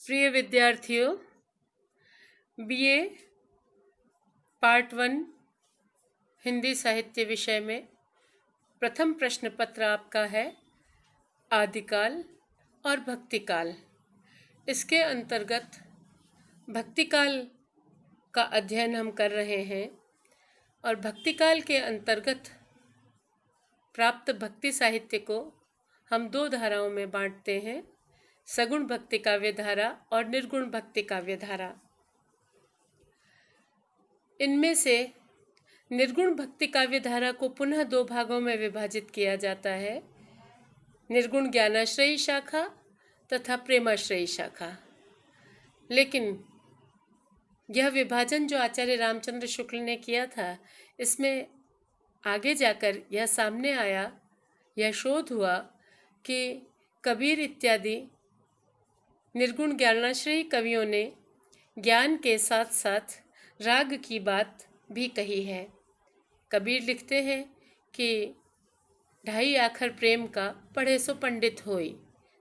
प्रिय विद्यार्थियों, BA part 1 Hindi साहित्य विषय में प्रथम प्रश्न पत्र आपका है आदिकाल और भक्तिकाल। इसके अंतर्गत भक्तिकाल का अध्ययन हम कर रहे हैं और भक्तिकाल के अंतर्गत प्राप्त भक्ति साहित्य को हम दो धाराओं में बांटते हैं, सगुण भक्ति काव्य धारा और निर्गुण भक्ति काव्य धारा। इनमें से निर्गुण भक्ति काव्य धारा को पुनः दो भागों में विभाजित किया जाता है, निर्गुण ज्ञानाश्रयी शाखा तथा प्रेमाश्रयी शाखा। लेकिन यह विभाजन जो आचार्य रामचंद्र शुक्ल ने किया था, इसमें आगे जाकर यह सामने आया, यह शोध हुआ कि कबीर इत्यादि निर्गुण ज्ञानाश्रयी कवियों ने ज्ञान के साथ साथ राग की बात भी कही है। कबीर लिखते हैं कि ढाई आखर प्रेम का पढ़े सो पंडित होई।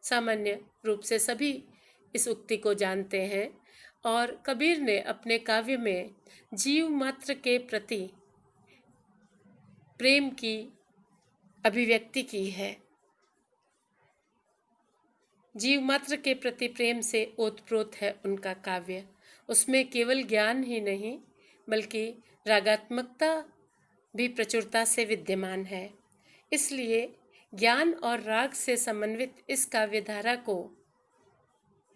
सामान्य रूप से सभी इस उक्ति को जानते हैं और कबीर ने अपने काव्य में जीव मात्र के प्रति प्रेम की अभिव्यक्ति की है। जीव मात्र के प्रति प्रेम से ओतप्रोत है उनका काव्य। उसमें केवल ज्ञान ही नहीं बल्कि रागात्मकता भी प्रचुरता से विद्यमान है। इसलिए ज्ञान और राग से समन्वित इस काव्य धारा को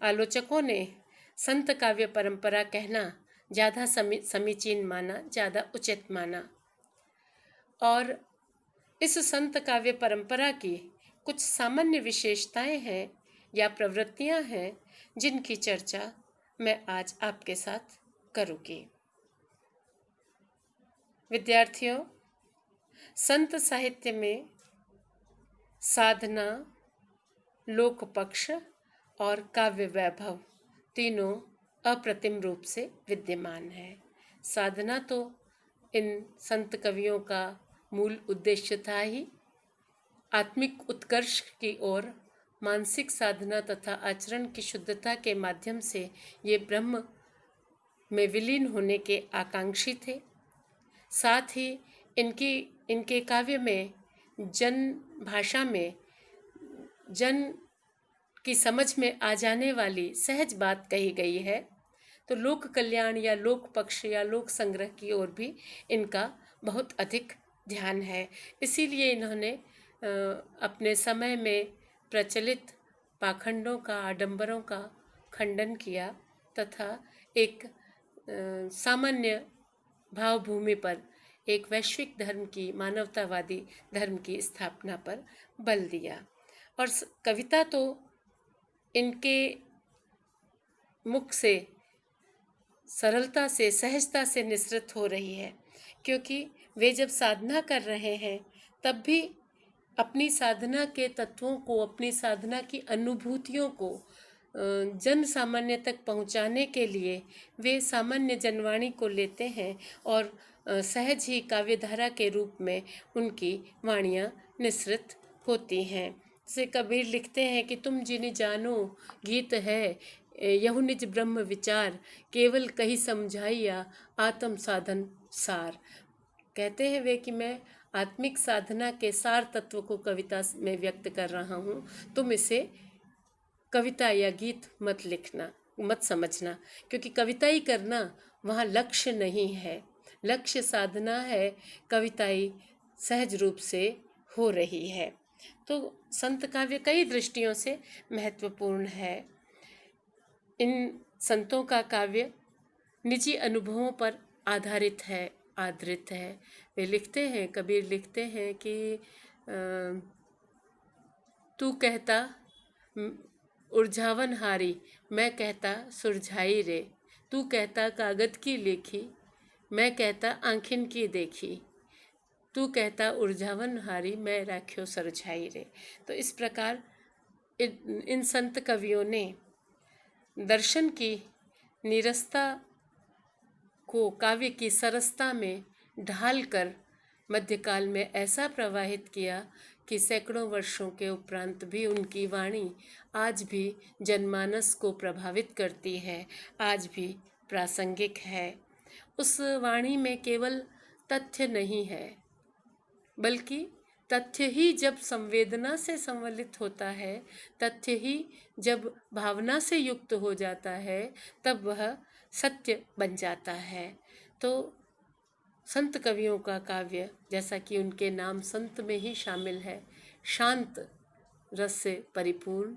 आलोचकों ने संत काव्य परंपरा कहना ज़्यादा समीचीन माना, ज़्यादा उचित माना। और इस संत काव्य परंपरा की कुछ सामान्य विशेषताएं हैं या प्रवृत्तियां हैं जिनकी चर्चा मैं आज आपके साथ करूँगी। विद्यार्थियों, संत साहित्य में साधना, लोकपक्ष और काव्य वैभव तीनों अप्रतिम रूप से विद्यमान है। साधना तो इन संत कवियों का मूल उद्देश्य था ही। आत्मिक उत्कर्ष की ओर मानसिक साधना तथा आचरण की शुद्धता के माध्यम से ये ब्रह्म में विलीन होने के आकांक्षी थे। साथ ही इनके काव्य में जन भाषा में जन की समझ में आ जाने वाली सहज बात कही गई है। तो लोक कल्याण या लोक पक्ष या लोक संग्रह की ओर भी इनका बहुत अधिक ध्यान है। इसीलिए इन्होंने अपने समय में प्रचलित पाखंडों का, आडंबरों का खंडन किया तथा एक सामान्य भावभूमि पर एक वैश्विक धर्म की, मानवतावादी धर्म की स्थापना पर बल दिया। और कविता तो इनके मुख से सरलता से, सहजता से निसृत हो रही है, क्योंकि वे जब साधना कर रहे हैं तब भी अपनी साधना के तत्वों को, अपनी साधना की अनुभूतियों को जन सामान्य तक पहुंचाने के लिए वे सामान्य जनवाणी को लेते हैं और सहज ही काव्यधारा के रूप में उनकी वाणियाँ निसृत होती हैं। जैसे कबीर लिखते हैं कि तुम जिनि जानो गीत है, यहु निज ब्रह्म विचार, केवल कही समझाइया आत्म साधन सार। कहते हैं वे कि मैं आत्मिक साधना के सार तत्व को कविता में व्यक्त कर रहा हूँ, तुम इसे कविता या गीत मत लिखना, मत समझना, क्योंकि कविताई करना वहाँ लक्ष्य नहीं है, लक्ष्य साधना है, कविताई सहज रूप से हो रही है। तो संत काव्य कई दृष्टियों से महत्वपूर्ण है। इन संतों का काव्य निजी अनुभवों पर आधारित है, आधारित है। वे लिखते हैं, कबीर लिखते हैं कि तू कहता उलझावन हारी, मैं कहता सुरझाई रे। तू कहता कागद की लेखी, मैं कहता आँखिन की देखी। तू कहता उलझावन हारी, मैं राख्यो सुरझाई रे। तो इस प्रकार इन संत कवियों ने दर्शन की नीरसता को काव्य की सरसता में ढालकर मध्यकाल में ऐसा प्रवाहित किया कि सैकड़ों वर्षों के उपरांत भी उनकी वाणी आज भी जनमानस को प्रभावित करती है, आज भी प्रासंगिक है। उस वाणी में केवल तथ्य नहीं है, बल्कि तथ्य ही जब संवेदना से संवलित होता है, तथ्य ही जब भावना से युक्त हो जाता है, तब वह सत्य बन जाता है। तो संत कवियों का काव्य, जैसा कि उनके नाम संत में ही शामिल है, शांत रस से परिपूर्ण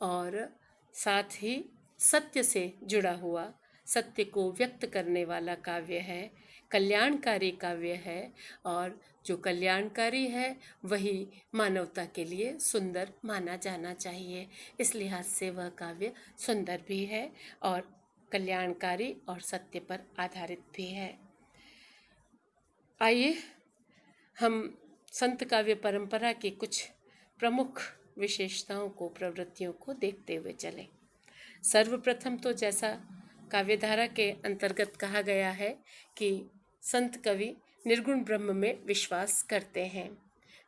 और साथ ही सत्य से जुड़ा हुआ, सत्य को व्यक्त करने वाला काव्य है, कल्याणकारी काव्य है। और जो कल्याणकारी है वही मानवता के लिए सुंदर माना जाना चाहिए। इस लिहाज से वह काव्य सुंदर भी है और कल्याणकारी और सत्य पर आधारित भी है। आइए हम संत काव्य परंपरा की कुछ प्रमुख विशेषताओं को, प्रवृत्तियों को देखते हुए चलें। सर्वप्रथम तो जैसा काव्यधारा के अंतर्गत कहा गया है कि संत कवि निर्गुण ब्रह्म में विश्वास करते हैं।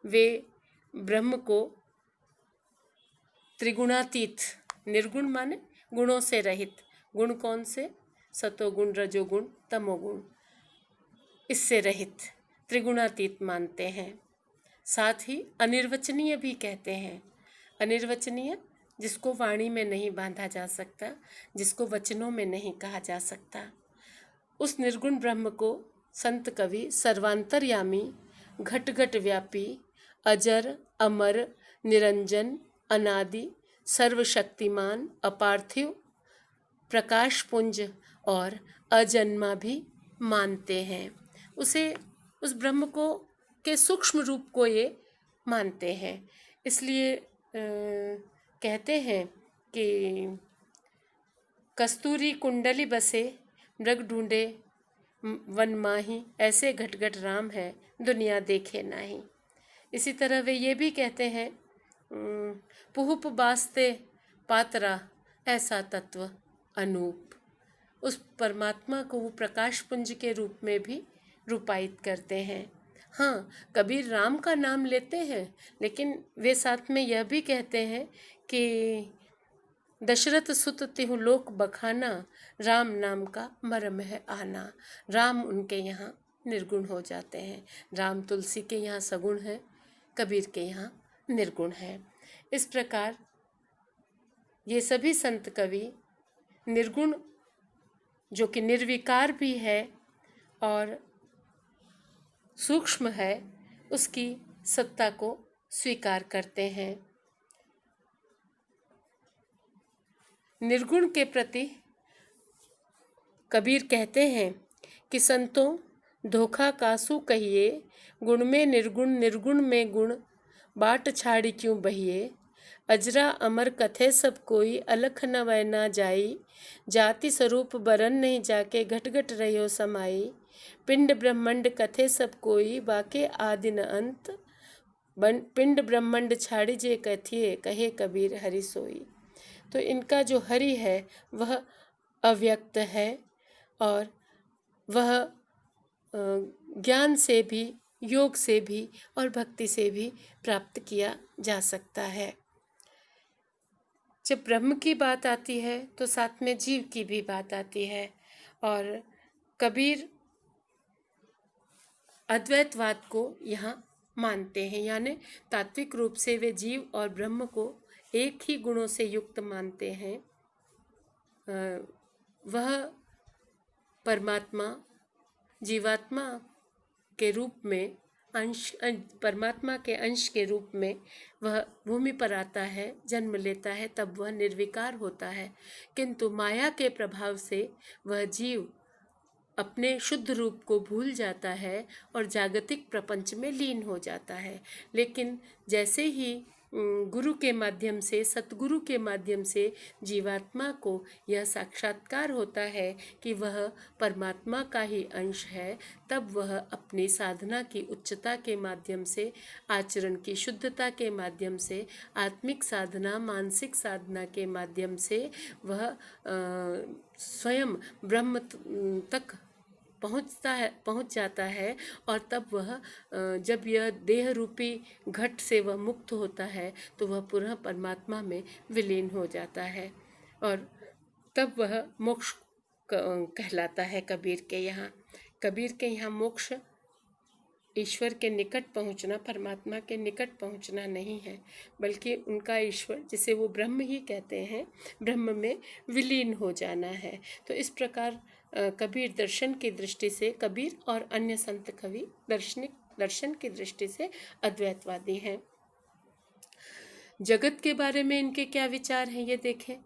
वे ब्रह्म को त्रिगुणातीत, निर्गुण माने गुणों से रहित, गुण कौन से? सतोगुण, रजोगुण, तमोगुण, इससे रहित त्रिगुणातीत मानते हैं। साथ ही अनिर्वचनीय भी कहते हैं। अनिर्वचनीय जिसको वाणी में नहीं बांधा जा सकता, जिसको वचनों में नहीं कहा जा सकता, उस निर्गुण ब्रह्म को संत कवि सर्वांतर्यामी, घट घट व्यापी, अजर, अमर, निरंजन, अनादि, सर्वशक्तिमान, अपार्थिव, प्रकाश पुंज और अजन्मा भी मानते हैं। उस ब्रह्म को के सूक्ष्म रूप को ये मानते हैं। इसलिए कहते हैं कि कस्तूरी कुंडली बसे, मृग ढूंढे वन माही, ऐसे घट घट राम है, दुनिया देखे नाही। इसी तरह वे ये भी कहते हैं, पुहुप बास्ते पातरा, ऐसा तत्व अनूप। उस परमात्मा को वो प्रकाश पुंज के रूप में भी रूपायित करते हैं। हाँ, कबीर राम का नाम लेते हैं, लेकिन वे साथ में यह भी कहते हैं कि दशरथ सुत तिहु लोक बखाना, राम नाम का मर्म है आना। राम उनके यहाँ निर्गुण हो जाते हैं। राम तुलसी के यहाँ सगुण है, कबीर के यहाँ निर्गुण है। इस प्रकार ये सभी संत कवि निर्गुण, जो कि निर्विकार भी है और सूक्ष्म है, उसकी सत्ता को स्वीकार करते हैं। निर्गुण के प्रति कबीर कहते हैं कि संतों धोखा कासू कहिए, गुण में निर्गुण, निर्गुण में गुण, बाट छाड़ी क्यों बहिए। अजरा अमर कथे सब कोई, अलख न वै न जाई, जाति स्वरूप बरन नहीं जाके, घट घट रहियो समाई। पिंड ब्रह्मंड कथे सब कोई, बाके आदि न अंत, पिंड ब्रह्मंड छाड़ी जे कथिए, कहे कबीर हरि सोई। तो इनका जो हरि है वह अव्यक्त है और वह ज्ञान से भी, योग से भी और भक्ति से भी प्राप्त किया जा सकता है। जब ब्रह्म की बात आती है तो साथ में जीव की भी बात आती है और कबीर अद्वैतवाद को यहाँ मानते हैं, यानी तात्विक रूप से वे जीव और ब्रह्म को एक ही गुणों से युक्त मानते हैं। वह परमात्मा जीवात्मा के रूप में परमात्मा के अंश के रूप में वह भूमि पर आता है, जन्म लेता है, तब वह निर्विकार होता है। किंतु माया के प्रभाव से वह जीव अपने शुद्ध रूप को भूल जाता है और जागतिक प्रपंच में लीन हो जाता है। लेकिन जैसे ही गुरु के माध्यम से, सतगुरु के माध्यम से जीवात्मा को यह साक्षात्कार होता है कि वह परमात्मा का ही अंश है, तब वह अपनी साधना की उच्चता के माध्यम से, आचरण की शुद्धता के माध्यम से, आत्मिक साधना, मानसिक साधना के माध्यम से वह स्वयं ब्रह्म तक पहुंच जाता है, और तब वह जब यह देह रूपी घट से वह मुक्त होता है तो वह पुनः परमात्मा में विलीन हो जाता है, और तब वह मोक्ष कहलाता है कबीर के यहाँ। कबीर के यहाँ मोक्ष ईश्वर के निकट पहुंचना, परमात्मा के निकट पहुंचना नहीं है, बल्कि उनका ईश्वर, जिसे वो ब्रह्म ही कहते हैं, ब्रह्म में विलीन हो जाना है। तो इस प्रकार कबीर दर्शन की दृष्टि से, कबीर और अन्य संत कवि दर्शन की दृष्टि से अद्वैतवादी हैं। जगत के बारे में इनके क्या विचार हैं ये देखें,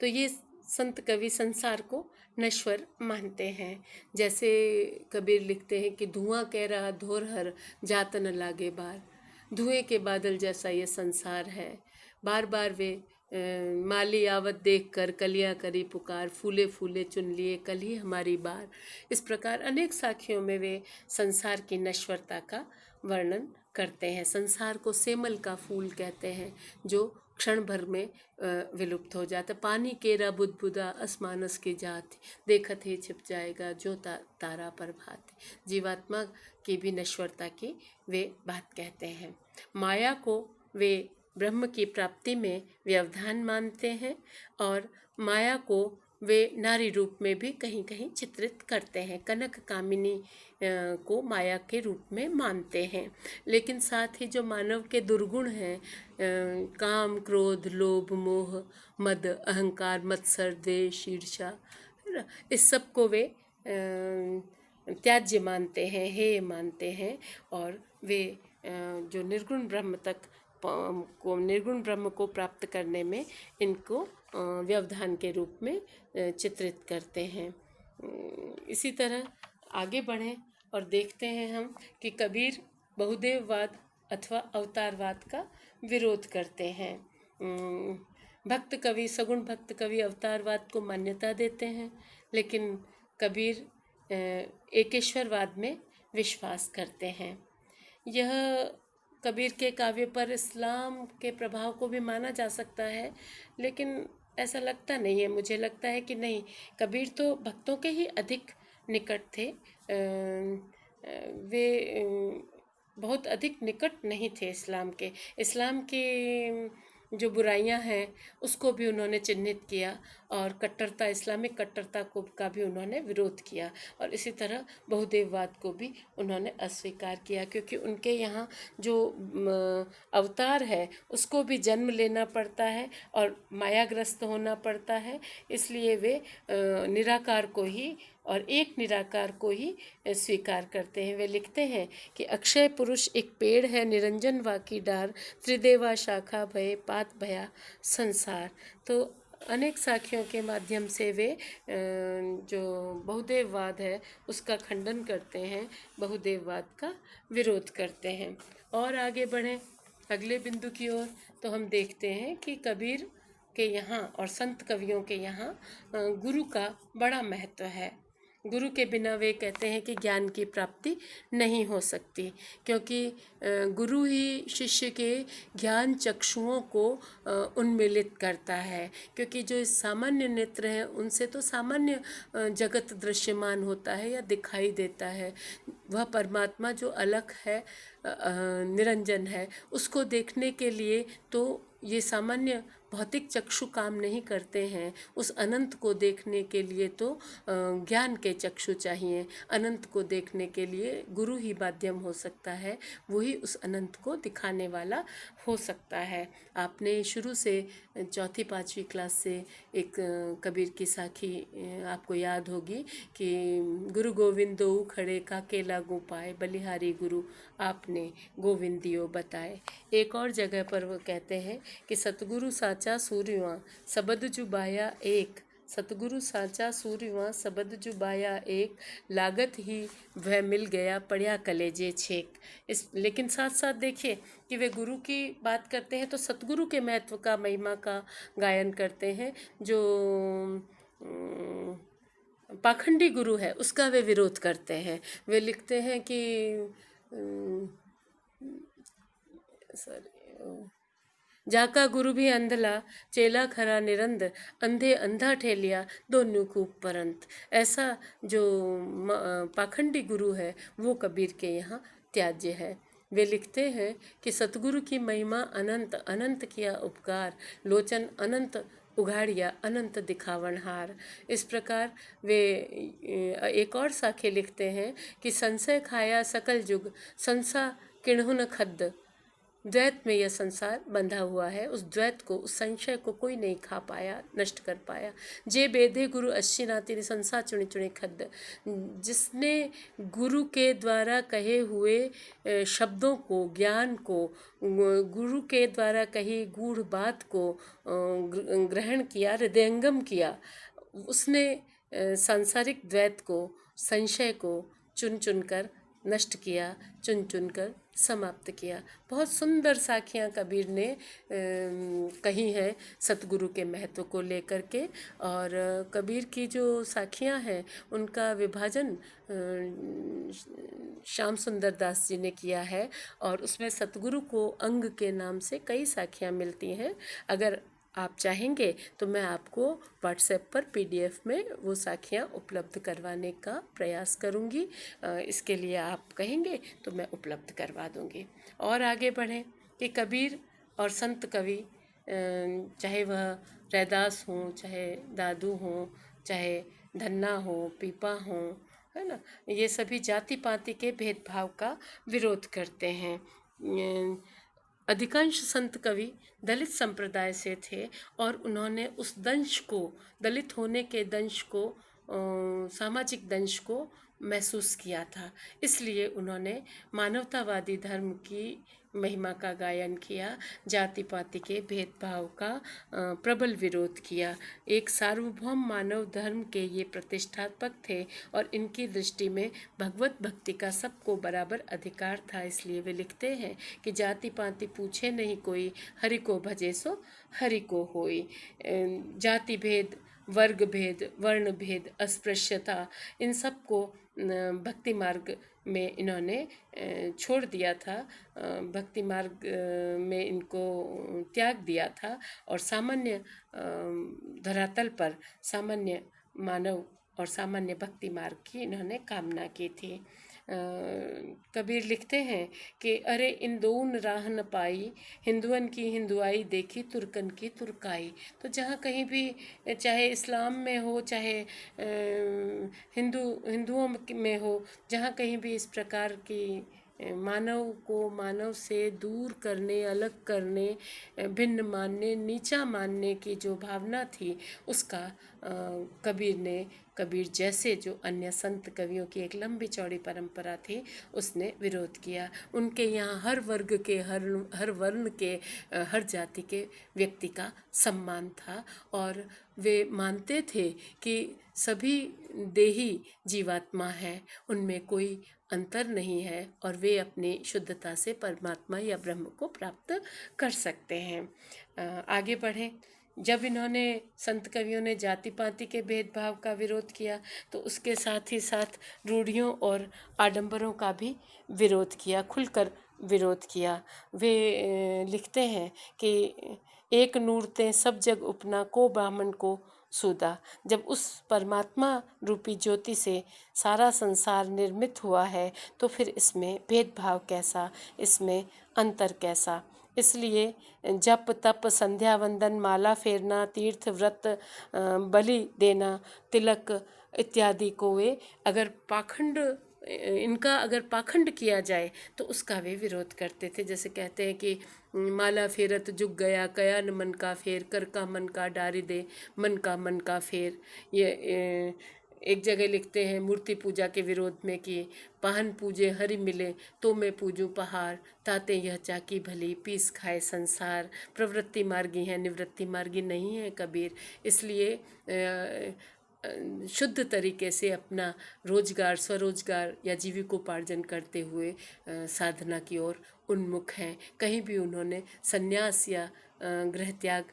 तो ये संत कवि संसार को नश्वर मानते हैं। जैसे कबीर लिखते हैं कि धुआं कह रहा धोरहर, जात न लागे बार। धुएं के बादल जैसा ये संसार है। बार बार वे माली आवत देख कर कलियाँ करी पुकार, फूले फूले चुन लिए कल ही हमारी बार। इस प्रकार अनेक साखियों में वे संसार की नश्वरता का वर्णन करते हैं। संसार को सेमल का फूल कहते हैं, जो क्षण भर में विलुप्त हो जाता। पानी केरा बुदबुदा असमानस की जाति, देखत ही छिप जाएगा जो तारा पर भाति। जीवात्मा की भी नश्वरता की वे बात कहते हैं। माया को वे ब्रह्म की प्राप्ति में व्यवधान मानते हैं, और माया को वे नारी रूप में भी कहीं कहीं चित्रित करते हैं। कनक कामिनी को माया के रूप में मानते हैं। लेकिन साथ ही जो मानव के दुर्गुण हैं, काम क्रोध लोभ मोह मद अहंकार मत्सर द्वेष ईर्ष्या, इस सब को वे त्याज्य मानते हैं, हेय मानते हैं, और वे जो निर्गुण ब्रह्म को प्राप्त करने में इनको व्यवधान के रूप में चित्रित करते हैं। इसी तरह आगे बढ़ें और देखते हैं हम कि कबीर बहुदेववाद अथवा अवतारवाद का विरोध करते हैं। भक्त कवि, सगुण भक्त कवि अवतारवाद को मान्यता देते हैं, लेकिन कबीर एकेश्वरवाद में विश्वास करते हैं। यह कबीर के काव्य पर इस्लाम के प्रभाव को भी माना जा सकता है, लेकिन ऐसा लगता नहीं है। मुझे लगता है कि नहीं, कबीर तो भक्तों के ही अधिक निकट थे। वे बहुत अधिक निकट नहीं थे इस्लाम की जो बुराइयां हैं उसको भी उन्होंने चिन्हित किया, और कट्टरता, इस्लामिक कट्टरता का भी उन्होंने विरोध किया, और इसी तरह बहुदेववाद को भी उन्होंने अस्वीकार किया, क्योंकि उनके यहाँ जो अवतार है उसको भी जन्म लेना पड़ता है और मायाग्रस्त होना पड़ता है। इसलिए वे निराकार को ही और एक निराकार को ही स्वीकार करते हैं। वे लिखते हैं कि अक्षय पुरुष एक पेड़ है, निरंजन वाकी डार, त्रिदेवा शाखा भये पात भया संसार। तो अनेक साखियों के माध्यम से वे जो बहुदेववाद है उसका खंडन करते हैं, बहुदेववाद का विरोध करते हैं। और आगे बढ़ें अगले बिंदु की ओर, तो हम देखते हैं कि कबीर के यहाँ और संत कवियों के यहाँ गुरु का बड़ा महत्व है। गुरु के बिना वे कहते हैं कि ज्ञान की प्राप्ति नहीं हो सकती, क्योंकि गुरु ही शिष्य के ज्ञान चक्षुओं को उन्मीलित करता है। क्योंकि जो सामान्य नेत्र हैं उनसे तो सामान्य जगत दृश्यमान होता है या दिखाई देता है। वह परमात्मा जो अलग है, निरंजन है, उसको देखने के लिए तो ये सामान्य भौतिक चक्षु काम नहीं करते हैं। उस अनंत को देखने के लिए तो ज्ञान के चक्षु चाहिए। अनंत को देखने के लिए गुरु ही माध्यम हो सकता है, वही उस अनंत को दिखाने वाला हो सकता है। आपने शुरू से चौथी पाँचवीं क्लास से एक कबीर की साखी आपको याद होगी कि गुरु गोविंद दो खड़े का केला गोपाए, बलिहारी गुरु आपने गोविंदियो बताए। एक और जगह पर वो कहते हैं कि सतगुरु साचा सूर्यवा सबद जुबाया एक, सतगुरु साचा सूर्यवा सबद जुबाया एक, लागत ही वह मिल गया पड़िया कलेजे छेक। लेकिन साथ साथ देखिए कि वे गुरु की बात करते हैं तो सतगुरु के महत्व का, महिमा का गायन करते हैं। जो पाखंडी गुरु है उसका वे विरोध करते हैं। वे लिखते हैं कि जाका गुरु भी अंधला, चेला खरा निरंद, अंधे अंधा ठेलिया, दोनों खूब परंत। ऐसा जो पाखंडी गुरु है वो कबीर के यहाँ त्याज्य है। वे लिखते हैं कि सतगुरु की महिमा अनंत, अनंत किया उपकार, लोचन अनंत उघाड़िया, अनंत दिखावनहार। इस प्रकार वे एक और साखे लिखते हैं कि संशय खाया सकल जुग, संसा किन्हु न खद्द। द्वैत में यह संसार बंधा हुआ है, उस द्वैत को, उस संशय को कोई नहीं खा पाया, नष्ट कर पाया। जे बेधे गुरु अच्छी नाती संसार चुने चुने खद्द। जिसने गुरु के द्वारा कहे हुए शब्दों को, ज्ञान को, गुरु के द्वारा कही गूढ़ बात को ग्रहण किया, हृदयंगम किया, उसने सांसारिक द्वैत को, संशय को चुन चुनकर नष्ट किया, चुन चुनकर समाप्त किया। बहुत सुंदर साखियाँ कबीर ने कही हैं सतगुरु के महत्व को लेकर के। और कबीर की जो साखियाँ हैं उनका विभाजन श्याम सुंदर दास जी ने किया है, और उसमें सतगुरु को अंग के नाम से कई साखियाँ मिलती हैं। अगर आप चाहेंगे तो मैं आपको व्हाट्सएप पर पीडीएफ में वो साखियाँ उपलब्ध करवाने का प्रयास करूँगी। इसके लिए आप कहेंगे तो मैं उपलब्ध करवा दूँगी। और आगे बढ़ें कि कबीर और संत कवि, चाहे वह रैदास हों, चाहे दादू हों, चाहे धन्ना हो, पीपा हो, है ना, ये सभी जाति पाति के भेदभाव का विरोध करते हैं। अधिकांश संत कवि दलित संप्रदाय से थे और उन्होंने उस दंश को, दलित होने के दंश को, सामाजिक दंश को महसूस किया था। इसलिए उन्होंने मानवतावादी धर्म की महिमा का गायन किया, जाति पाति के भेदभाव का प्रबल विरोध किया। एक सार्वभौम मानव धर्म के ये प्रतिष्ठापक थे और इनकी दृष्टि में भगवत भक्ति का सबको बराबर अधिकार था। इसलिए वे लिखते हैं कि जाति पाति पूछे नहीं कोई, हरि को भजे सो हरि को होई। जाति भेद, वर्ग भेद, वर्ण भेद, अस्पृश्यता, इन सब को भक्ति मार्ग में इन्होंने छोड़ दिया था, भक्ति मार्ग में इनको त्याग दिया था और सामान्य धरातल पर सामान्य मानव और सामान्य भक्ति मार्ग की इन्होंने कामना की थी। कबीर लिखते हैं कि अरे इन दोन राह न पाई, हिंदुअन की हिंदुआई देखी, तुर्कन की तुर्काई। तो जहाँ कहीं भी, चाहे इस्लाम में हो, चाहे हिंदुओं में हो, जहाँ कहीं भी इस प्रकार की मानव को मानव से दूर करने, अलग करने, भिन्न मानने, नीचा मानने की जो भावना थी, उसका कबीर जैसे जो अन्य संत कवियों की एक लंबी चौड़ी परंपरा थी, उसने विरोध किया। उनके यहाँ हर वर्ग के, हर वर्ण के, हर जाति के व्यक्ति का सम्मान था और वे मानते थे कि सभी देही जीवात्मा है, उनमें कोई अंतर नहीं है और वे अपनी शुद्धता से परमात्मा या ब्रह्म को प्राप्त कर सकते हैं। आगे बढ़ें। जब इन्होंने, संत कवियों ने जाति पाति के भेदभाव का विरोध किया तो उसके साथ ही साथ रूढ़ियों और आडंबरों का भी विरोध किया, खुलकर विरोध किया। वे लिखते हैं कि एक नूरते सब जग उपना, को ब्राह्मण को सूदा। जब उस परमात्मा रूपी ज्योति से सारा संसार निर्मित हुआ है तो फिर इसमें भेदभाव कैसा, इसमें अंतर कैसा। इसलिए जप तप संध्या वंदन, माला फेरना, तीर्थ व्रत, बलि देना, तिलक इत्यादि को वे अगर पाखंड किया जाए तो उसका वे विरोध करते थे। जैसे कहते हैं कि माला फेरत जुग गया, कया न मन का फेर, कर का मन का डारी दे, मन का फेर। ये एक जगह लिखते हैं मूर्ति पूजा के विरोध में कि पाहन पूजे हरि मिले, तो मैं पूजूं पहाड़, ताते यह चाकी भली, पीस खाए संसार। प्रवृत्ति मार्गी है, निवृत्ति मार्गी नहीं है कबीर। इसलिए शुद्ध तरीके से अपना रोजगार, स्वरोजगार या जीविकोपार्जन करते हुए साधना की ओर उन्मुख हैं। कहीं भी उन्होंने संन्यास या गृह त्याग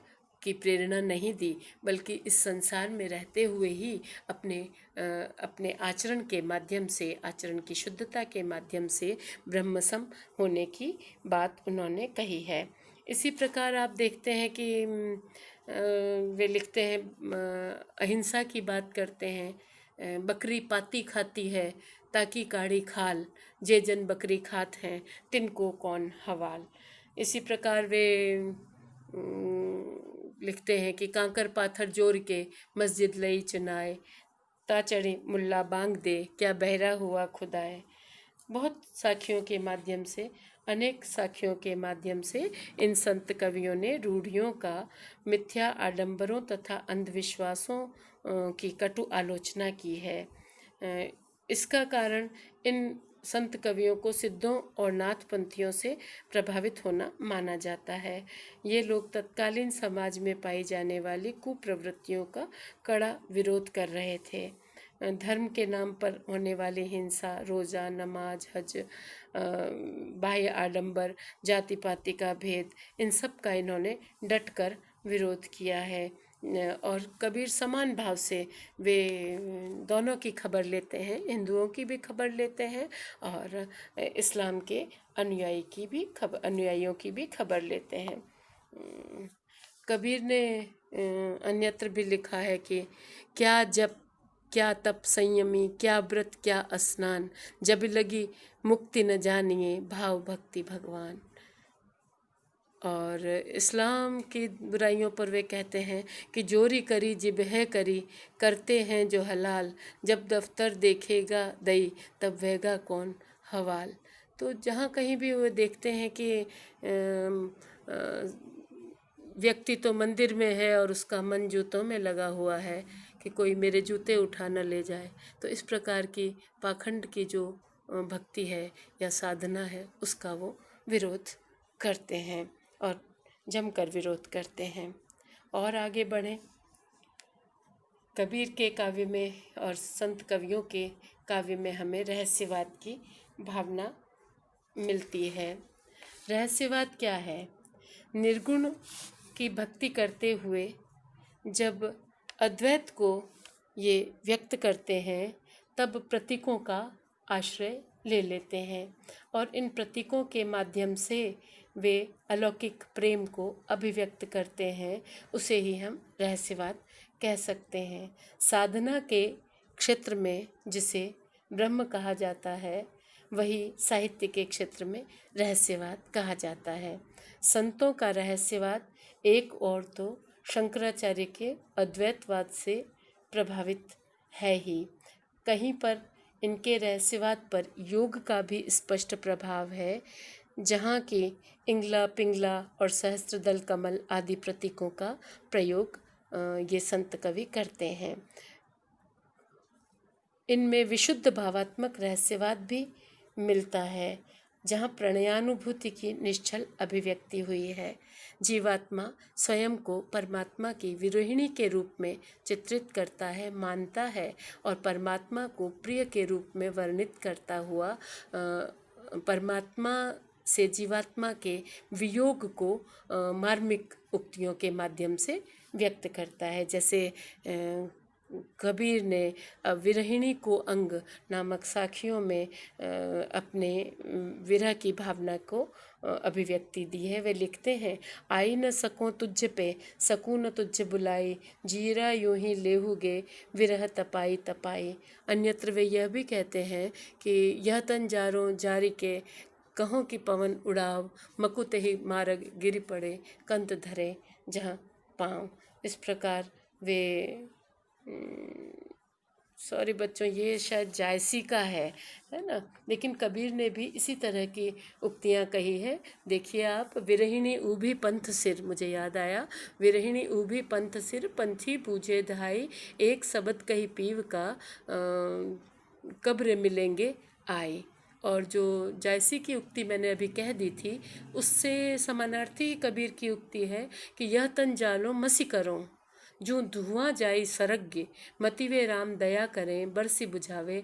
की प्रेरणा नहीं दी, बल्कि इस संसार में रहते हुए ही अपने आचरण के माध्यम से, आचरण की शुद्धता के माध्यम से ब्रह्मसम होने की बात उन्होंने कही है। इसी प्रकार आप देखते हैं कि वे लिखते हैं, अहिंसा की बात करते हैं। बकरी पाती खाती है ताकि काढ़ी खाल, जे जन बकरी खात हैं तिनको कौन हवाल। इसी प्रकार वे लिखते हैं कि कांकर पाथर जोड़ के मस्जिद लई चुनाए, ता चढ़े मुल्ला बांग दे क्या बहरा हुआ खुदाए। बहुत साखियों के माध्यम से, अनेक साखियों के माध्यम से इन संत कवियों ने रूढ़ियों का, मिथ्या आडंबरों तथा अंधविश्वासों की कटु आलोचना की है। इसका कारण इन संत कवियों को सिद्धों और नाथपंथियों से प्रभावित होना माना जाता है। ये लोग तत्कालीन समाज में पाई जाने वाली कुप्रवृत्तियों का कड़ा विरोध कर रहे थे। धर्म के नाम पर होने वाली हिंसा, रोज़ा, नमाज, हज, बाह्य आडंबर, जाति पाति का भेद, इन सब का इन्होंने डट कर विरोध किया है। और कबीर समान भाव से वे दोनों की खबर लेते हैं, हिंदुओं की भी खबर लेते हैं और इस्लाम के अनुयायियों की भी खबर लेते हैं। कबीर ने अन्यत्र भी लिखा है कि क्या जप क्या तप संयमी, क्या व्रत क्या स्नान, जब लगी मुक्ति न जानिए भाव भक्ति भगवान। और इस्लाम की बुराइयों पर वे कहते हैं कि जोरी करी जिब है करी, करते हैं जो हलाल, जब दफ्तर देखेगा दई तब वेगा कौन हवाल। तो जहाँ कहीं भी वो देखते हैं कि व्यक्ति तो मंदिर में है और उसका मन जूतों में लगा हुआ है कि कोई मेरे जूते उठा न ले जाए, तो इस प्रकार की पाखंड की जो भक्ति है या साधना है उसका वो विरोध करते हैं और जमकर विरोध करते हैं। और आगे बढ़ें, कबीर के काव्य में और संत कवियों के काव्य में हमें रहस्यवाद की भावना मिलती है। रहस्यवाद क्या है? निर्गुण की भक्ति करते हुए जब अद्वैत को ये व्यक्त करते हैं तब प्रतीकों का आश्रय ले लेते हैं और इन प्रतीकों के माध्यम से वे अलौकिक प्रेम को अभिव्यक्त करते हैं। उसे ही हम रहस्यवाद कह सकते हैं। साधना के क्षेत्र में जिसे ब्रह्म कहा जाता है, वही साहित्य के क्षेत्र में रहस्यवाद कहा जाता है। संतों का रहस्यवाद एक और तो शंकराचार्य के अद्वैतवाद से प्रभावित है ही, कहीं पर इनके रहस्यवाद पर योग का भी स्पष्ट प्रभाव है, जहाँ की इंगला पिंगला और सहस्त्रदल कमल आदि प्रतीकों का प्रयोग ये संत कवि करते हैं। इनमें विशुद्ध भावात्मक रहस्यवाद भी मिलता है, जहाँ प्रणयानुभूति की निश्चल अभिव्यक्ति हुई है। जीवात्मा स्वयं को परमात्मा की विरोहिणी के रूप में चित्रित करता है, मानता है और परमात्मा को प्रिय के रूप में वर्णित करता हुआ परमात्मा से जीवात्मा के वियोग को मार्मिक उक्तियों के माध्यम से व्यक्त करता है। जैसे कबीर ने विरहिणी को अंग नामक साखियों में अपने विरह की भावना को अभिव्यक्ति दी है। वे लिखते हैं, आई न सको तुझ पे, सकूँ न तुझ बुलाई, जीरा यूं ही लेहुगे विरह तपाई तपाई। अन्यत्र वे यह भी कहते हैं कि यह तन जारो जारी के, कहों की पवन उड़ाव, मकुत ही मार्ग गिर पड़े, कंत धरे जहाँ पाँव। इस प्रकार वे सॉरी बच्चों, ये शायद जायसी का है ना, लेकिन कबीर ने भी इसी तरह की उक्तियाँ कही है। देखिए आप, विरहिणी ऊभी पंथ सिर, मुझे याद आया, विरहिणी ऊभी पंथ सिर, पंथी पूछे दहाई, एक शब्द कही पीव का, कब्र मिलेंगे आए। और जो जायसी की उक्ति मैंने अभी कह दी थी, उससे समानार्थी कबीर की उक्ति है कि यह तन जालो मसी करो, जो धुआं जाई सरग्गे, मतिवे राम दया करें, बरसी बुझावे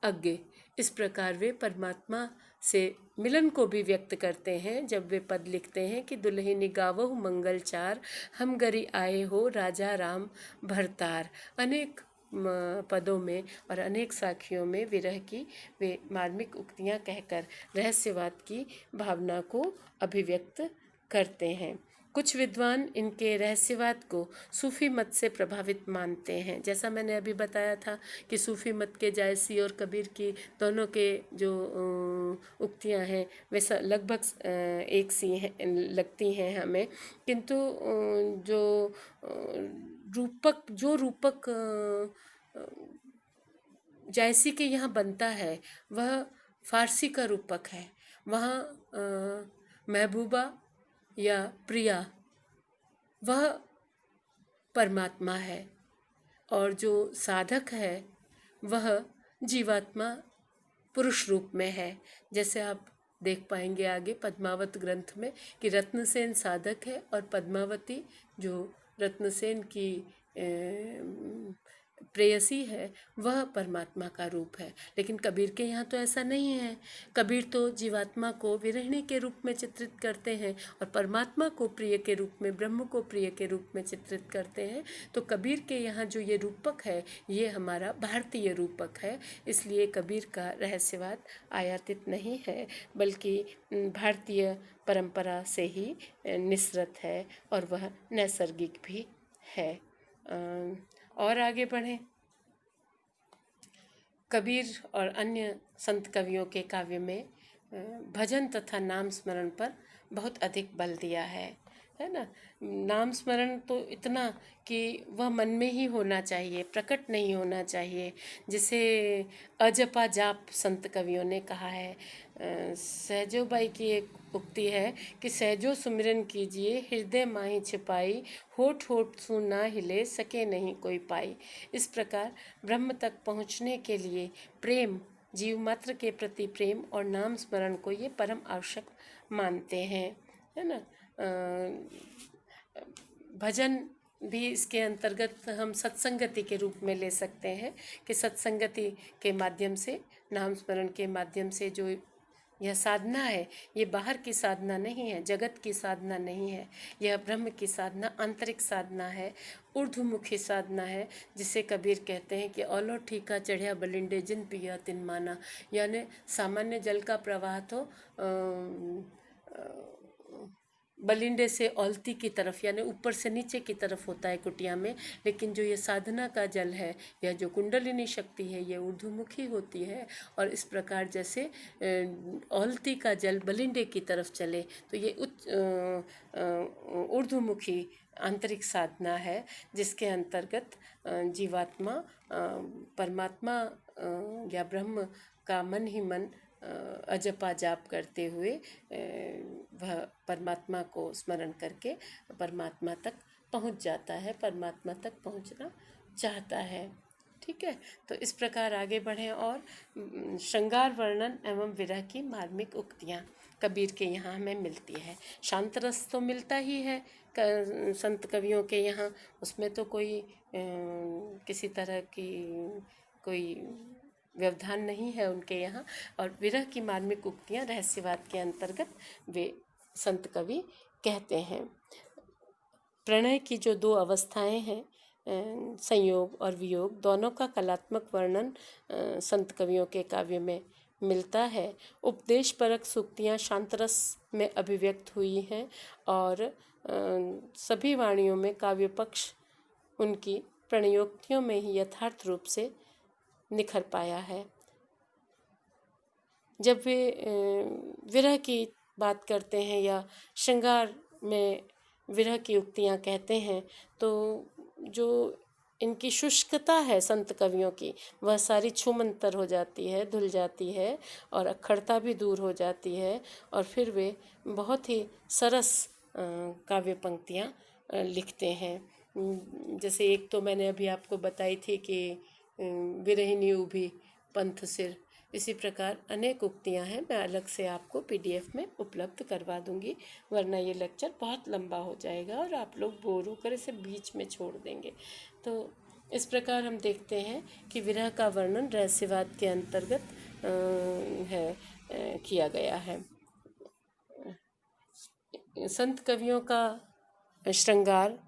अग्गे। इस प्रकार वे परमात्मा से मिलन को भी व्यक्त करते हैं जब वे पद लिखते हैं कि दुल्हिनी गावहु मंगल चार, हम गरी आए हो राजा राम भरतार। अनेक पदों में और अनेक साखियों में विरह की वे मार्मिक उक्तियाँ कहकर रहस्यवाद की भावना को अभिव्यक्त करते हैं। कुछ विद्वान इनके रहस्यवाद को सूफी मत से प्रभावित मानते हैं। जैसा मैंने अभी बताया था कि सूफी मत के जायसी और कबीर की दोनों के जो उक्तियां हैं वे लगभग एक सी हैं, लगती हैं हमें, किंतु जो रूपक जायसी के यहाँ बनता है वह फारसी का रूपक है। वहाँ महबूबा या प्रिया वह परमात्मा है और जो साधक है वह जीवात्मा पुरुष रूप में है। जैसे आप देख पाएंगे आगे पद्मावत ग्रंथ में कि रत्नसेन साधक है और पद्मावती जो रत्नसेन की प्रेयसी है वह परमात्मा का रूप है। लेकिन कबीर के यहाँ तो ऐसा नहीं है। कबीर तो जीवात्मा को विरहिणी के रूप में चित्रित करते हैं और परमात्मा को प्रिय के रूप में, ब्रह्म को प्रिय के रूप में चित्रित करते हैं। तो कबीर के यहाँ जो ये रूपक है ये हमारा भारतीय रूपक है, इसलिए कबीर का रहस्यवाद आयातित नहीं है बल्कि भारतीय परंपरा से ही निसृत है और वह नैसर्गिक भी है। और आगे बढ़ें। कबीर और अन्य संत कवियों के काव्य में भजन तथा नाम स्मरण पर बहुत अधिक बल दिया है ना। नाम स्मरण तो इतना कि वह मन में ही होना चाहिए, प्रकट नहीं होना चाहिए, जिसे अजपा जाप संत कवियों ने कहा है। सहजो बाई की एक उक्ति है कि सहजो सुमिरन कीजिए हृदय माही छिपाई, होठ होठ सु ना हिले सके नहीं कोई पाई। इस प्रकार ब्रह्म तक पहुँचने के लिए प्रेम, जीव मात्र के प्रति प्रेम और नाम स्मरण को ये परम आवश्यक मानते हैं, है ना। भजन भी इसके अंतर्गत हम सत्संगति के रूप में ले सकते हैं कि सत्संगति के माध्यम से, नाम स्मरण के माध्यम से जो यह साधना है ये बाहर की साधना नहीं है, जगत की साधना नहीं है, यह ब्रह्म की साधना, आंतरिक साधना है, ऊर्ध्वमुखी साधना है, जिसे कबीर कहते हैं कि औलो ठीका चढ़िया बलिंडे जिन पिया तिन माना। यानी सामान्य जल का प्रवाह तो बलिंडे से औलती की तरफ यानी ऊपर से नीचे की तरफ होता है कुटिया में, लेकिन जो ये साधना का जल है, यह जो कुंडलिनी शक्ति है, ये ऊर्ध्वमुखी होती है। और इस प्रकार जैसे औलती का जल बलिंडे की तरफ चले तो ये ऊर्ध्वमुखी आंतरिक साधना है, जिसके अंतर्गत जीवात्मा परमात्मा या ब्रह्म का मन ही मन अजपा जाप करते हुए वह परमात्मा को स्मरण करके परमात्मा तक पहुंच जाता है, परमात्मा तक पहुंचना चाहता है। ठीक है, तो इस प्रकार आगे बढ़ें। और श्रृंगार वर्णन एवं विरह की मार्मिक उक्तियाँ कबीर के यहाँ हमें मिलती है। शांत रस तो मिलता ही है संत कवियों के यहाँ, उसमें तो कोई किसी तरह की कोई व्यवधान नहीं है उनके यहाँ। और विरह की मार्मिक उक्तियाँ रहस्यवाद के अंतर्गत वे संत कवि कहते हैं। प्रणय की जो दो अवस्थाएं हैं, संयोग और वियोग, दोनों का कलात्मक वर्णन संत कवियों के काव्य में मिलता है। उपदेश परक सूक्तियाँ शांत रस में अभिव्यक्त हुई हैं और सभी वाणियों में काव्य पक्ष उनकी प्रणयोक्तियों में ही यथार्थ रूप से निखर पाया है। जब वे विरह की बात करते हैं या श्रृंगार में विरह की उक्तियाँ कहते हैं तो जो इनकी शुष्कता है संत कवियों की, वह सारी छूमंतर हो जाती है, धुल जाती है और अक्खड़ता भी दूर हो जाती है और फिर वे बहुत ही सरस काव्य पंक्तियाँ लिखते हैं। जैसे एक तो मैंने अभी आपको बताई थी कि विरहिणी उभी पंथ सिर, इसी प्रकार अनेक उक्तियां हैं। मैं अलग से आपको पीडीएफ में उपलब्ध करवा दूंगी, वरना ये लेक्चर बहुत लंबा हो जाएगा और आप लोग बोर होकर इसे बीच में छोड़ देंगे। तो इस प्रकार हम देखते हैं कि विरह का वर्णन रहस्यवाद के अंतर्गत किया गया है। संत कवियों का श्रृंगार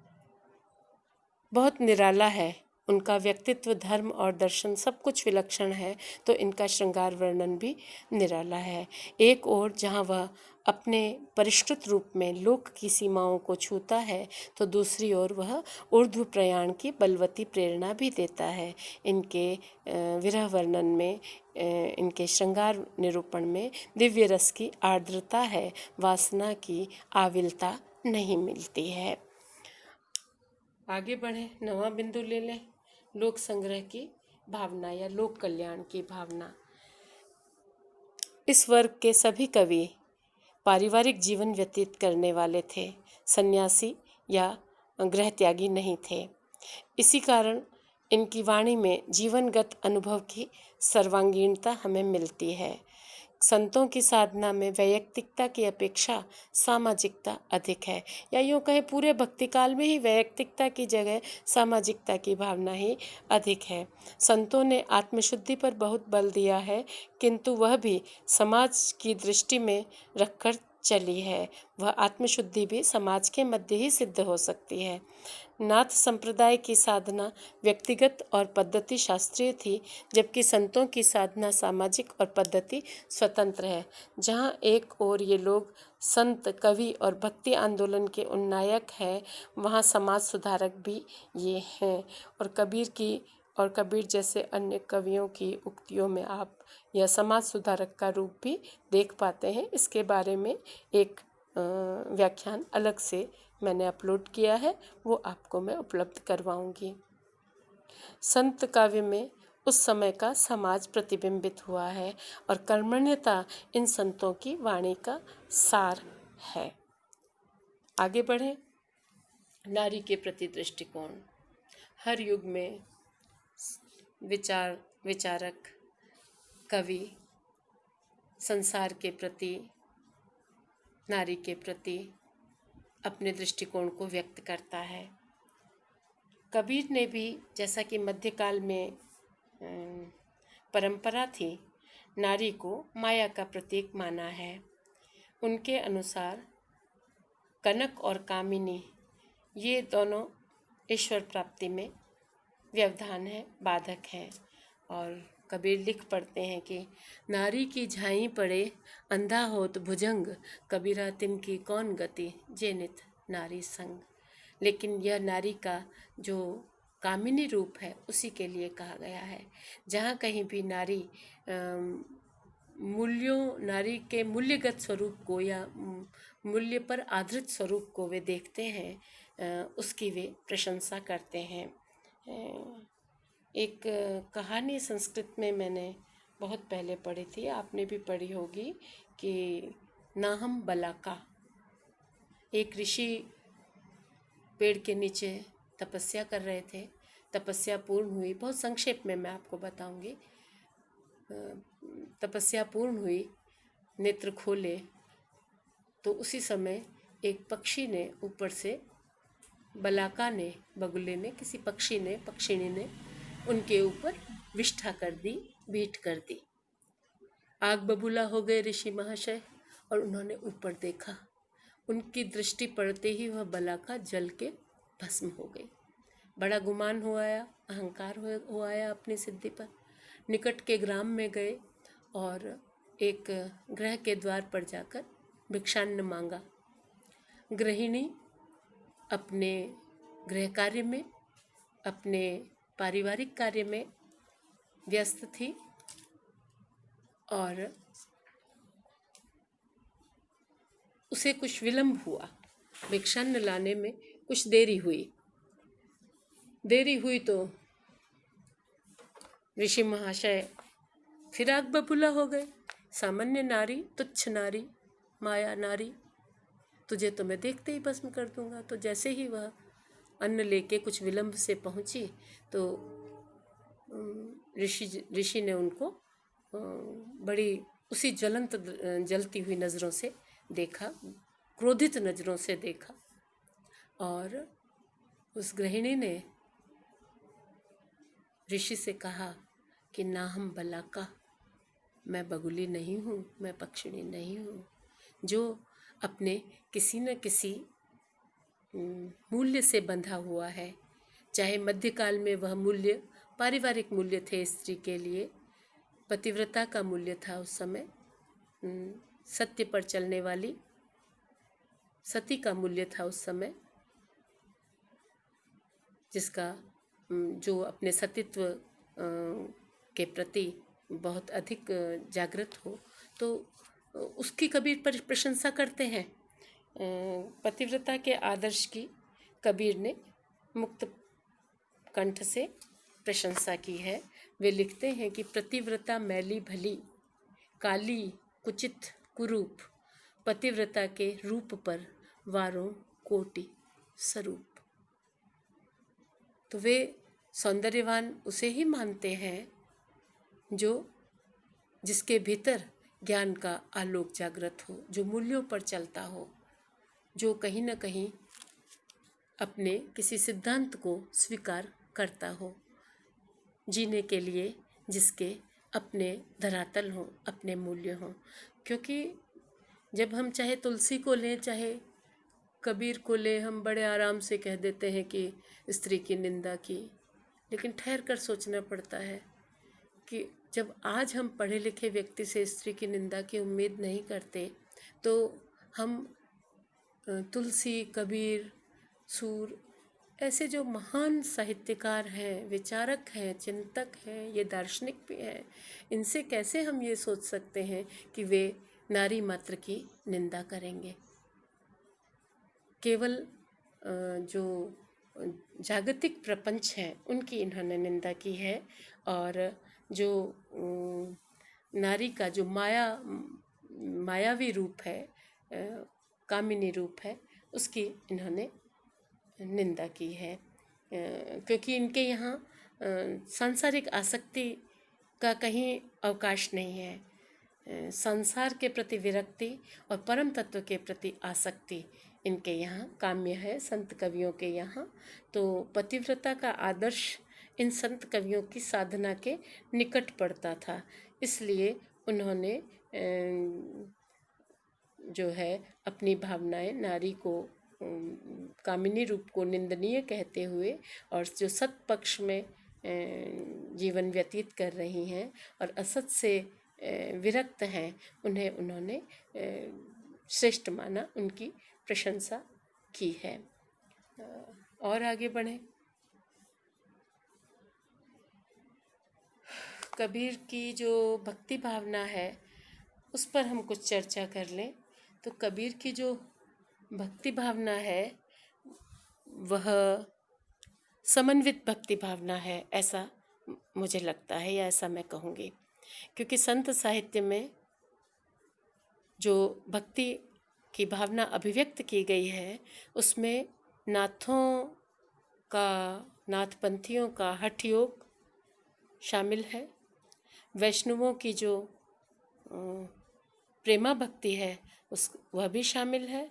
बहुत निराला है, उनका व्यक्तित्व, धर्म और दर्शन सब कुछ विलक्षण है, तो इनका श्रृंगार वर्णन भी निराला है। एक ओर जहाँ वह अपने परिष्कृत रूप में लोक की सीमाओं को छूता है तो दूसरी ओर वह ऊर्ध्व प्रयाण की बलवती प्रेरणा भी देता है। इनके विरह वर्णन में, इनके श्रृंगार निरूपण में दिव्य रस की आर्द्रता है, वासना की आविलता नहीं मिलती है। आगे बढ़े, नवा बिंदु ले लें, लोक संग्रह की भावना या लोक कल्याण की भावना। इस वर्ग के सभी कवि पारिवारिक जीवन व्यतीत करने वाले थे, सन्यासी या गृह त्यागी नहीं थे। इसी कारण इनकी वाणी में जीवनगत अनुभव की सर्वांगीणता हमें मिलती है। संतों की साधना में वैयक्तिकता की अपेक्षा सामाजिकता अधिक है, या यूँ कहें पूरे भक्ति काल में ही वैयक्तिकता की जगह सामाजिकता की भावना ही अधिक है। संतों ने आत्मशुद्धि पर बहुत बल दिया है, किंतु वह भी समाज की दृष्टि में रखकर चली है। वह आत्मशुद्धि भी समाज के मध्य ही सिद्ध हो सकती है। नाथ संप्रदाय की साधना व्यक्तिगत और पद्धति शास्त्रीय थी, जबकि संतों की साधना सामाजिक और पद्धति स्वतंत्र है। जहाँ एक ओर ये लोग संत, कवि और भक्ति आंदोलन के उन्नायक हैं, वहाँ समाज सुधारक भी ये हैं। और कबीर जैसे अन्य कवियों की उक्तियों में आप यह समाज सुधारक का रूप भी देख पाते हैं। इसके बारे में एक व्याख्यान अलग से मैंने अपलोड किया है, वो आपको मैं उपलब्ध करवाऊंगी। संत काव्य में उस समय का समाज प्रतिबिंबित हुआ है और कर्मण्यता इन संतों की वाणी का सार है। आगे बढ़े, नारी के प्रति दृष्टिकोण। हर युग में विचारक, कवि संसार के प्रति, नारी के प्रति अपने दृष्टिकोण को व्यक्त करता है। कबीर ने भी, जैसा कि मध्यकाल में परंपरा थी, नारी को माया का प्रतीक माना है। उनके अनुसार कनक और कामिनी ये दोनों ईश्वर प्राप्ति में व्यवधान है, बाधक है। और कबीर लिख पढ़ते हैं कि नारी की झाई पड़े अंधा होत भुजंग, कबीरा तिनकी कौन गति जे नित नारी संग। लेकिन यह नारी का जो कामिनी रूप है उसी के लिए कहा गया है। जहाँ कहीं भी नारी नारी के मूल्यगत स्वरूप को या मूल्य पर आधारित स्वरूप को वे देखते हैं, उसकी वे प्रशंसा करते हैं। एक कहानी संस्कृत में मैंने बहुत पहले पढ़ी थी, आपने भी पढ़ी होगी, कि नाहम बलाका। एक ऋषि पेड़ के नीचे तपस्या कर रहे थे, तपस्या पूर्ण हुई। बहुत संक्षेप में मैं आपको बताऊंगी। तपस्या पूर्ण हुई, नेत्र खोले तो उसी समय एक पक्षी ने ऊपर से, बलाका ने, बगुले ने, किसी पक्षिणी ने उनके ऊपर विष्ठा कर दी, भेंट कर दी। आग बबूला हो गए ऋषि महाशय और उन्होंने ऊपर देखा। उनकी दृष्टि पड़ते ही वह बलाका जल के भस्म हो गई। बड़ा गुमान हो आया, अहंकार हो आया अपनी सिद्धि पर। निकट के ग्राम में गए और एक गृह के द्वार पर जाकर भिक्षान्न मांगा। गृहिणी अपने गृह कार्य में, अपने पारिवारिक कार्य में व्यस्त थी और उसे कुछ विलंब हुआ, भिक्षान्न लाने में कुछ देरी हुई तो ऋषि महाशय फिर आग बबूला हो गए। सामान्य नारी, तुच्छ नारी, माया नारी, तुझे तो मैं देखते ही भस्म कर दूंगा। तो जैसे ही वह अन्न लेके कुछ विलंब से पहुंची तो ऋषि ने उनको बड़ी उसी जलती हुई नज़रों से देखा, क्रोधित नज़रों से देखा। और उस गृहिणी ने ऋषि से कहा कि ना हम बलाका, मैं बगुली नहीं हूँ, मैं पक्षिणी नहीं हूँ, जो अपने किसी न किसी मूल्य से बंधा हुआ है। चाहे मध्यकाल में वह मूल्य पारिवारिक मूल्य थे स्त्री के लिए, पतिव्रता का मूल्य था उस समय, सत्य पर चलने वाली सती का मूल्य था उस समय, जिसका जो अपने सतीत्व के प्रति बहुत अधिक जागृत हो, तो उसकी कबीर पर प्रशंसा करते हैं। पतिव्रता के आदर्श की कबीर ने मुक्त कंठ से प्रशंसा की है। वे लिखते हैं कि प्रतिव्रता मैली भली, काली कुचित कुरूप, पतिव्रता के रूप पर वारों कोटि स्वरूप। तो वे सौंदर्यवान उसे ही मानते हैं जिसके भीतर ज्ञान का आलोक जागृत हो, जो मूल्यों पर चलता हो, जो कहीं न कहीं अपने किसी सिद्धांत को स्वीकार करता हो, जीने के लिए जिसके अपने धरातल हों, अपने मूल्य हों। क्योंकि जब हम चाहे तुलसी को लें, चाहे कबीर को लें, हम बड़े आराम से कह देते हैं कि स्त्री की निंदा की, लेकिन ठहर कर सोचना पड़ता है कि जब आज हम पढ़े लिखे व्यक्ति से स्त्री की निंदा की उम्मीद नहीं करते, तो हम तुलसी, कबीर, सूर, ऐसे जो महान साहित्यकार हैं, विचारक हैं, चिंतक हैं, ये दार्शनिक भी हैं, इनसे कैसे हम ये सोच सकते हैं कि वे नारी मात्र की निंदा करेंगे। केवल जो जागतिक प्रपंच हैं उनकी इन्होंने निंदा की है, और जो नारी का जो मायावी रूप है, कामिनी रूप है, उसकी इन्होंने निंदा की है। क्योंकि इनके यहाँ सांसारिक आसक्ति का कहीं अवकाश नहीं है। संसार के प्रति विरक्ति और परम तत्व के प्रति आसक्ति इनके यहाँ काम्य है, संत कवियों के यहाँ। तो पतिव्रता का आदर्श इन संत कवियों की साधना के निकट पड़ता था, इसलिए उन्होंने जो है अपनी भावनाएं नारी को, कामिनी रूप को निंदनीय कहते हुए, और जो सत पक्ष में जीवन व्यतीत कर रही हैं और असत से विरक्त हैं, उन्हें उन्होंने श्रेष्ठ माना, उनकी प्रशंसा की है। और आगे बढ़ें। कबीर की जो भक्ति भावना है उस पर हम कुछ चर्चा कर लें। तो कबीर की जो भक्ति भावना है वह समन्वित भक्ति भावना है, ऐसा मुझे लगता है, या ऐसा मैं कहूँगी। क्योंकि संत साहित्य में जो भक्ति की भावना अभिव्यक्त की गई है उसमें नाथपंथियों का हठ योग शामिल है, वैष्णवों की जो प्रेमा भक्ति है वह भी शामिल है,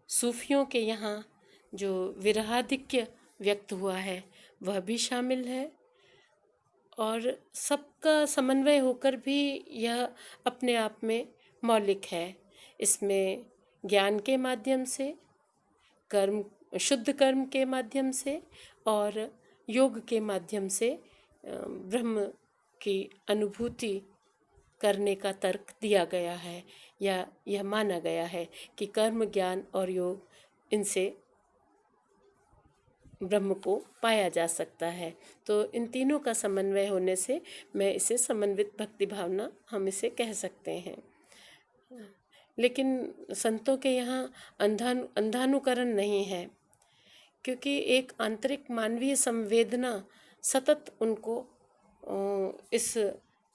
सूफियों के यहाँ जो विरहाधिक्य व्यक्त हुआ है वह भी शामिल है, और सबका समन्वय होकर भी यह अपने आप में मौलिक है। इसमें ज्ञान के माध्यम से, शुद्ध कर्म के माध्यम से और योग के माध्यम से ब्रह्म की अनुभूति करने का तर्क दिया गया है, या यह माना गया है कि कर्म, ज्ञान और योग, इनसे ब्रह्म को पाया जा सकता है। तो इन तीनों का समन्वय होने से मैं इसे समन्वित भक्ति भावना हम इसे कह सकते हैं। लेकिन संतों के यहाँ अंधानुकरण नहीं है, क्योंकि एक आंतरिक मानवीय संवेदना सतत उनको इस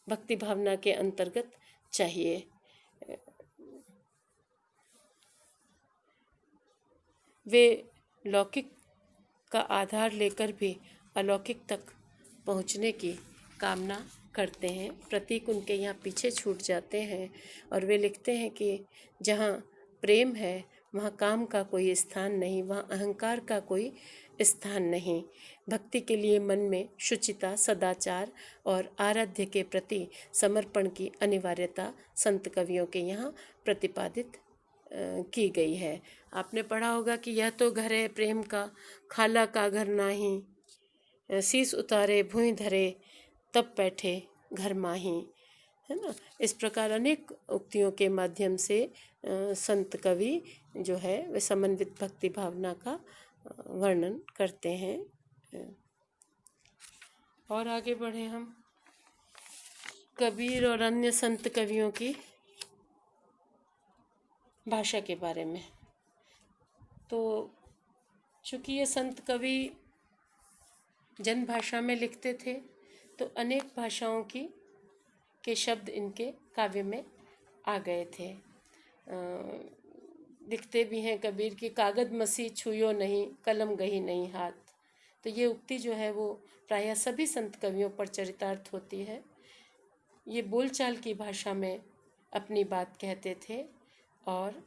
भक्ति भावना के अंतर्गत चाहिए। वे लौकिक का आधार लेकर भी अलौकिक तक पहुँचने की कामना करते हैं। प्रतीक उनके यहाँ पीछे छूट जाते हैं, और वे लिखते हैं कि जहाँ प्रेम है वहाँ काम का कोई स्थान नहीं, वहाँ अहंकार का कोई स्थान नहीं। भक्ति के लिए मन में शुचिता, सदाचार और आराध्य के प्रति समर्पण की अनिवार्यता संत कवियों के यहाँ प्रतिपादित की गई है। आपने पढ़ा होगा कि यह तो घर है प्रेम का, खाला का घर नाही, शीस उतारे भूई धरे, तब बैठे घर माही। है ना। इस प्रकार अनेक उक्तियों के माध्यम से संत कवि जो है वे समन्वित भक्ति भावना का वर्णन करते हैं। और आगे बढ़े हम कबीर और अन्य संत कवियों की भाषा के बारे में। तो चूँकि ये संत कवि जन भाषा में लिखते थे, तो अनेक भाषाओं के शब्द इनके काव्य में आ गए थे। लिखते भी हैं कबीर की, कागद मसी छुयो नहीं, कलम गही नहीं हाथ। तो ये उक्ति जो है वो प्रायः सभी संत कवियों पर चरितार्थ होती है। ये बोलचाल की भाषा में अपनी बात कहते थे और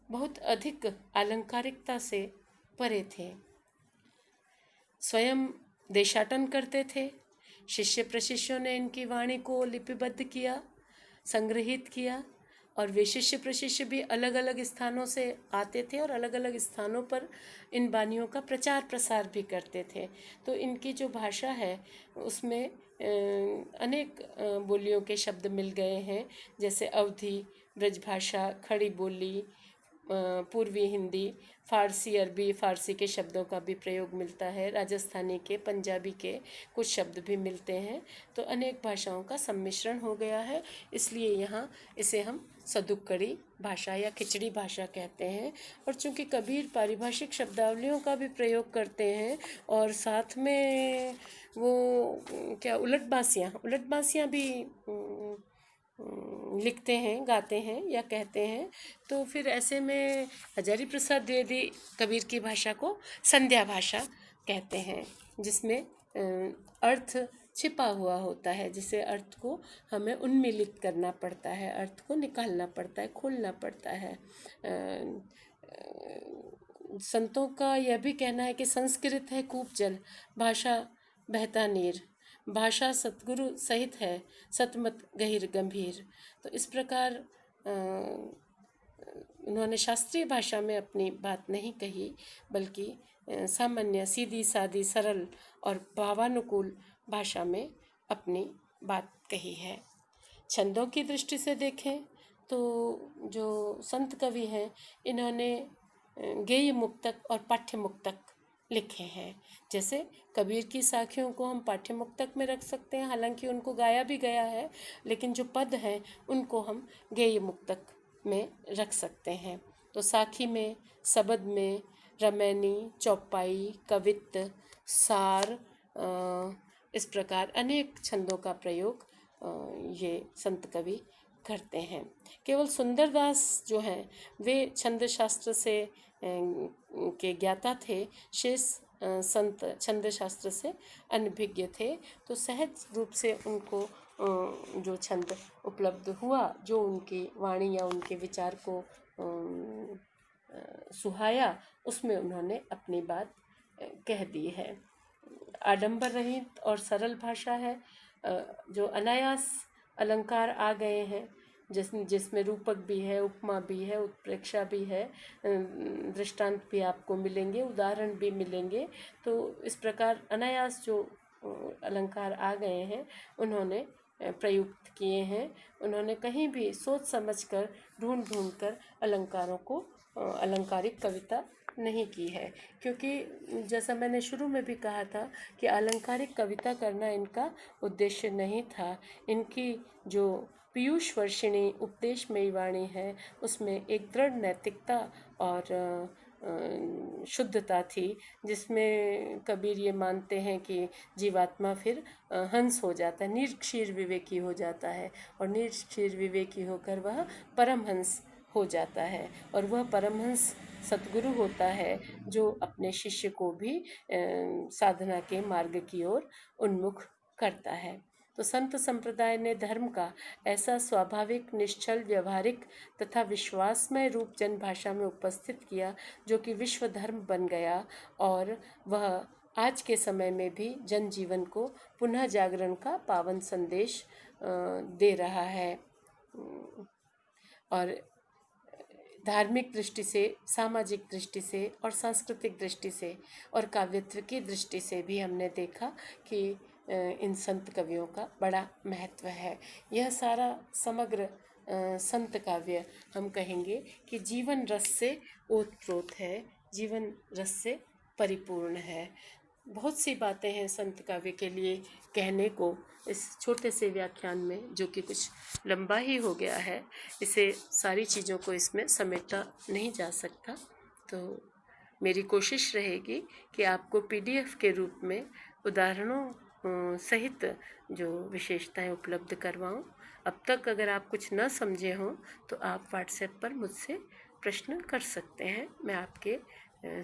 बहुत अधिक आलंकारिकता से परे थे। स्वयं देशाटन करते थे। शिष्य प्रशिष्यों ने इनकी वाणी को लिपिबद्ध किया, संग्रहित किया, और वे शिष्य प्रशिष्य भी अलग अलग स्थानों से आते थे और अलग अलग स्थानों पर इन वाणियों का प्रचार प्रसार भी करते थे। तो इनकी जो भाषा है उसमें अनेक बोलियों के शब्द मिल गए हैं, जैसे अवधी, ब्रजभाषा, खड़ी बोली, पूर्वी हिंदी, फारसी, अरबी, फारसी के शब्दों का भी प्रयोग मिलता है, राजस्थानी के, पंजाबी के कुछ शब्द भी मिलते हैं। तो अनेक भाषाओं का सम्मिश्रण हो गया है, इसलिए यहाँ इसे हम सदुक्कड़ी भाषा या खिचड़ी भाषा कहते हैं। और चूँकि कबीर पारिभाषिक शब्दावलियों का भी प्रयोग करते हैं और साथ में वो क्या उलट बांसियाँ भी लिखते हैं, गाते हैं या कहते हैं, तो फिर ऐसे में हजारी प्रसाद द्विवेदी कबीर की भाषा को संध्या भाषा कहते हैं, जिसमें अर्थ छिपा हुआ होता है, जिसे अर्थ को हमें उन्मीलित करना पड़ता है, अर्थ को निकालना पड़ता है, खोलना पड़ता है। संतों का यह भी कहना है कि संस्कृत है कूप जल, भाषा बहता नीर, भाषा सतगुरु सहित है, सतमत गहिर गंभीर। तो इस प्रकार उन्होंने शास्त्रीय भाषा में अपनी बात नहीं कही, बल्कि सामान्य, सीधी सादी, सरल और भावानुकूल भाषा में अपनी बात कही है। छंदों की दृष्टि से देखें तो जो संत कवि हैं इन्होंने गेय मुक्तक और पाठ्य मुक्तक लिखे हैं। जैसे कबीर की साखियों को हम पाठ्य मुक्तक में रख सकते हैं, हालांकि उनको गाया भी गया है, लेकिन जो पद हैं उनको हम गेय मुक्तक में रख सकते हैं। तो साखी में, सबद में, रमैनी, चौपाई, कवित्त, सार, इस प्रकार अनेक छंदों का प्रयोग ये संत कवि करते हैं। केवल सुंदरदास जो हैं वे छंद शास्त्र से के ज्ञाता थे, शेष संत छंद शास्त्र से अनभिज्ञ थे। तो सहज रूप से उनको जो छंद उपलब्ध हुआ, जो उनकी वाणी या उनके विचार को सुहाया, उसमें उन्होंने अपनी बात कह दी है। आडंबर रहित और सरल भाषा है, जो अनायास अलंकार आ गए हैं, जिसमें रूपक भी है, उपमा भी है, उत्प्रेक्षा भी है, दृष्टांत भी आपको मिलेंगे, उदाहरण भी मिलेंगे। तो इस प्रकार अनायास जो अलंकार आ गए हैं उन्होंने प्रयुक्त किए हैं। उन्होंने कहीं भी सोच समझकर, ढूंढ कर अलंकारों को अलंकारिक कविता नहीं की है, क्योंकि जैसा मैंने शुरू में भी कहा था कि अलंकारिक कविता करना इनका उद्देश्य नहीं था। इनकी जो पीयूष वर्षिणी उपदेशमयी वाणी है उसमें एक दृढ़ नैतिकता और शुद्धता थी, जिसमें कबीर ये मानते हैं कि जीवात्मा फिर हंस हो जाता है, निर्क्षीर विवेकी हो जाता है, और निर्क्षीर विवेकी होकर वह परमहंस हो जाता है, और वह परमहंस सतगुरु होता है जो अपने शिष्य को भी साधना के मार्ग की ओर उन्मुख करता है। तो संत संप्रदाय ने धर्म का ऐसा स्वाभाविक, निश्चल, व्यवहारिक तथा विश्वासमय रूप जन भाषा में उपस्थित किया, जो कि विश्व धर्म बन गया, और वह आज के समय में भी जनजीवन को पुनः जागरण का पावन संदेश दे रहा है। और धार्मिक दृष्टि से, सामाजिक दृष्टि से और सांस्कृतिक दृष्टि से और काव्यत्व की दृष्टि से भी हमने देखा कि इन संत कवियों का बड़ा महत्व है। यह सारा समग्र संत काव्य हम कहेंगे कि जीवन रस से ओतप्रोत है, जीवन रस से परिपूर्ण है। बहुत सी बातें हैं संत काव्य के लिए कहने को इस छोटे से व्याख्यान में, जो कि कुछ लंबा ही हो गया है। इसे सारी चीज़ों को इसमें समेटा नहीं जा सकता, तो मेरी कोशिश रहेगी कि आपको पीडीएफ के रूप में उदाहरणों सहित जो विशेषताएं उपलब्ध करवाऊं। अब तक अगर आप कुछ न समझे हों तो आप व्हाट्सएप पर मुझसे प्रश्न कर सकते हैं। मैं आपके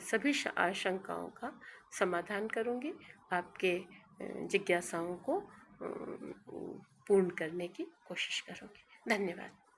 सभी आशंकाओं का समाधान करूंगी, आपके जिज्ञासाओं को पूर्ण करने की कोशिश करूंगी। धन्यवाद।